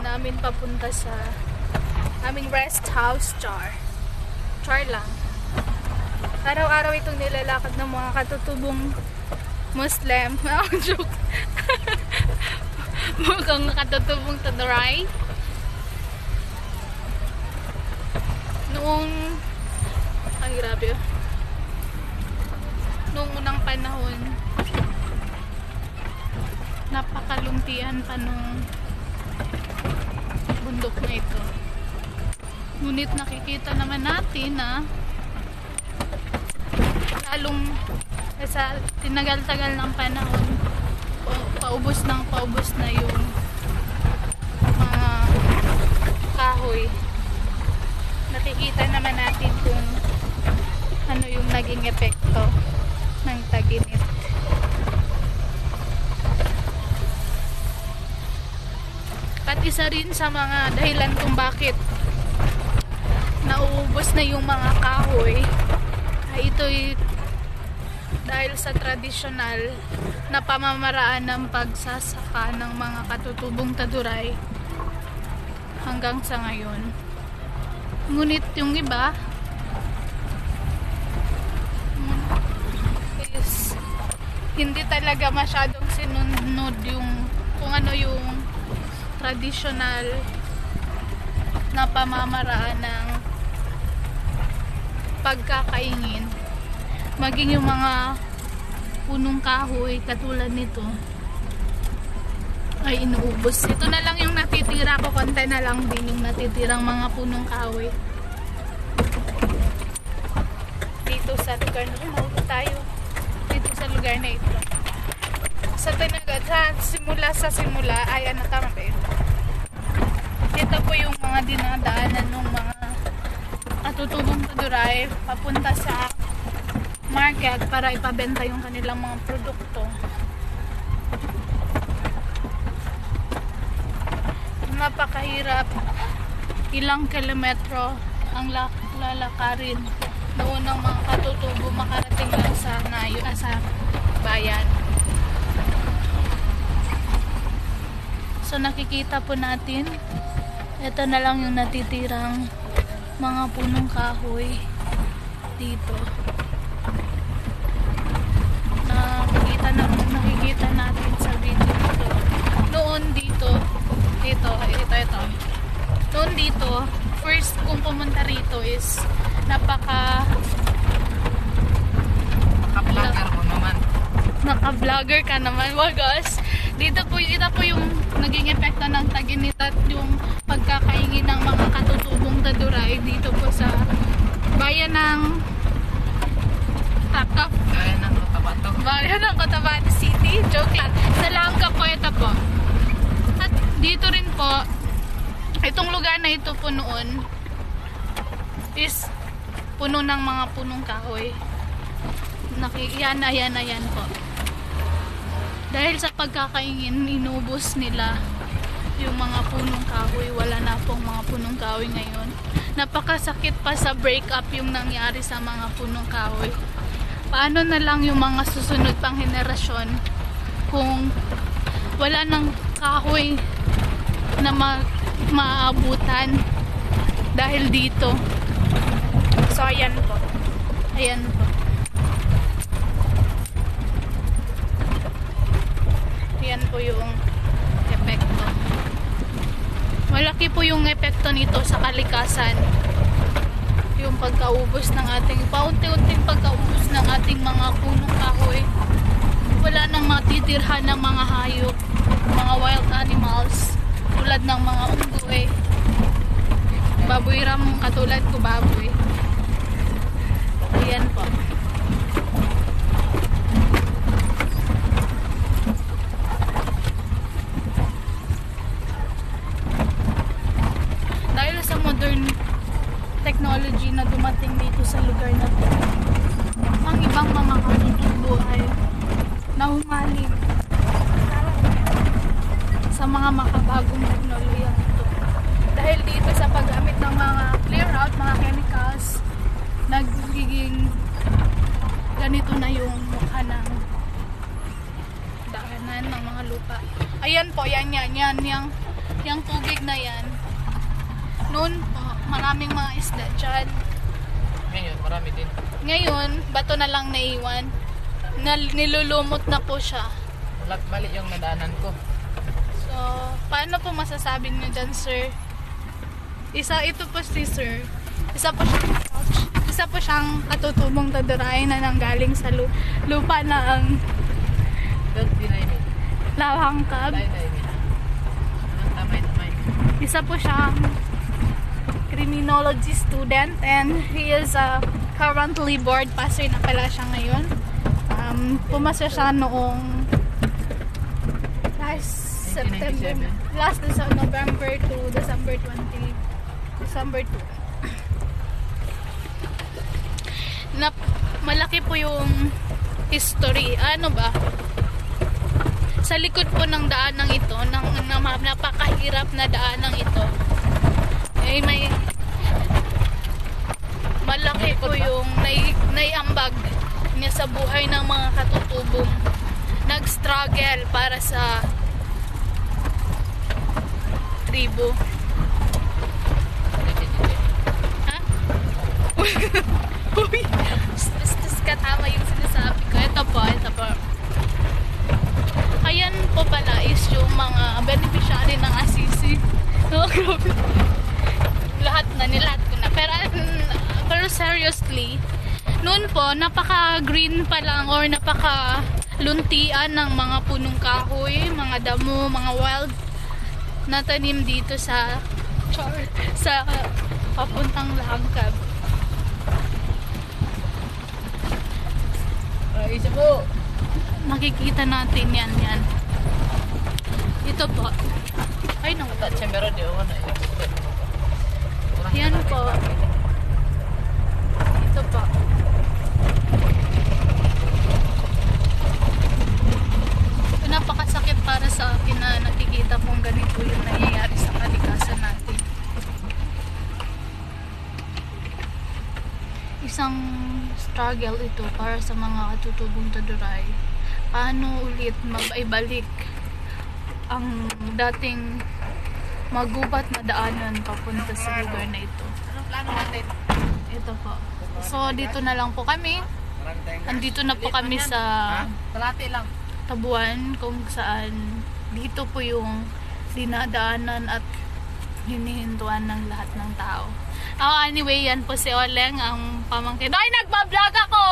namin papunta sa aming rest house. Char lang. Araw-araw itong nilalakad ng mga katutubong Muslim. Joke. Mukhang katutubong Taduray. Noong ay grabe. Noong unang panahon, napakalumpian pa nung bundok na ito. Ngunit nakikita naman natin na lalong sa tinagal-tagal ng panahon, paubos na yung mga kahoy. Nakikita naman natin kung ano yung naging epekto ng tag-init. At isa rin sa mga dahilan kung bakit nauubos na yung mga kahoy ay ito'y dahil sa tradisyonal na pamamaraan ng pagsasaka ng mga katutubong Taduray hanggang sa ngayon. Ngunit yung iba is hindi talaga masyadong sinunod yung kung ano yung tradisyonal na pamamaraan ng pagkakaingin. Maging yung mga punong kahoy katulad nito ay inuubos. Ito na lang yung natitira ko, konti na lang din yung natitirang mga punong kahoy dito sa lugar na tayo, dito sa lugar na ito. Sa Tinagat, sa simula ay ano, tama ba yun? Ito po yung mga dinadaanan ng mga katutubong Taduray papunta sa market para ipabenta yung kanilang mga produkto. Napakahirap, ilang kilometro ang lalakarin noon ng mga katutubo makarating lang sa bayan. So nakikita po natin, ito na lang yung natitirang mga punong kahoy dito. Nakikita natin sa video dito. Noon dito. Noon dito, first kung pumunta rito is naka-vlogger ka naman. Wagas. Ito po yung naging epekto ng tag-init at yung pagkakaingin ng mga katutubong Taduray dito po sa bayan ng Bayan ng Cotabato City. Joke lang. Sa Langka po ito po. At dito rin po, itong lugar na ito po noon is puno ng mga punong kahoy. Yan po. Dahil sa pagkakaingin, inubos nila yung mga punong kahoy. Wala na pong mga punong kahoy ngayon. Napakasakit pa sa breakup yung nangyari sa mga punong kahoy. Paano na lang yung mga susunod pang henerasyon kung wala ng kahoy na maabutan dahil dito. So ayan po. Ayan po yung epekto. Malaki po yung epekto nito sa kalikasan. Yung pagkaubos ng ating paunti-unting pagkaubos ng ating mga punong kahoy. Wala nang matitirhan ng mga hayop, mga wild animals tulad ng mga unggoy, baboy ram katulad ko baboy. Ayan po. Dahil sa modern technology na dumating dito sa lugar na to, ang ibang mga katutubo ay nahumaling sa mga makabagong teknolohiya ito. Dahil dito sa paggamit ng mga clear out, mga chemicals, nagiging ganito na yung mukha ng daanan ng mga lupa. Ayan po, yan yung tubig na yan. Noon po, maraming mga isda dyan. Ngayon, marami din. Ngayon, bato na lang naiwan. Nilulumot na po siya. Mali yung nadaanan ko. So, paano po masasabi niyo dyan, sir? Ito po si sir. Isa po siyang katutubong tadurain na nanggaling sa lupa na ang Lawangkab. Isa po siyang criminology student and he is currently board passer na pala siya ngayon. Pumasa siya noong last November to December 2. Malaki po yung history. Ano ba? Sa likod po ng daanang ito, napakahirap na daanang ito, may malaki po yung naiambag niya sa buhay ng mga katutubong nag-struggle para sa tribo. Ha? Uy! Stress ka, tama yung sinasabi ko. Ito po. Ayan po pala is yung mga beneficiary ng Assisi. No, grabe. Lahat ko na. Pero seriously, noon po, napaka-green pa lang or napaka-luntian ng mga punong kahoy, mga damo, mga wild na tanim dito sa papuntang Langkab. Isa po. Makikita natin yan. Ito po. Ay, At siya meron di ako na. Yan po. Ito po. Napakasakit para sa akin na nakikita kong ganito yung nangyayari sa kalikasan natin. Isang struggle ito para sa mga katutubong taduray. Paano ulit maibalik ang dating magubat na daanan papunta sa lugar na ito. Anong plano natin? Ito po. So, dito na lang po kami. Andito na po kami sa Kalati lang. Tabuan kung saan dito po yung dinadaanan at hinihintuan ng lahat ng tao. Anyway, yan po si Oleng, ang pamangkin. Ay, nagbablog ako!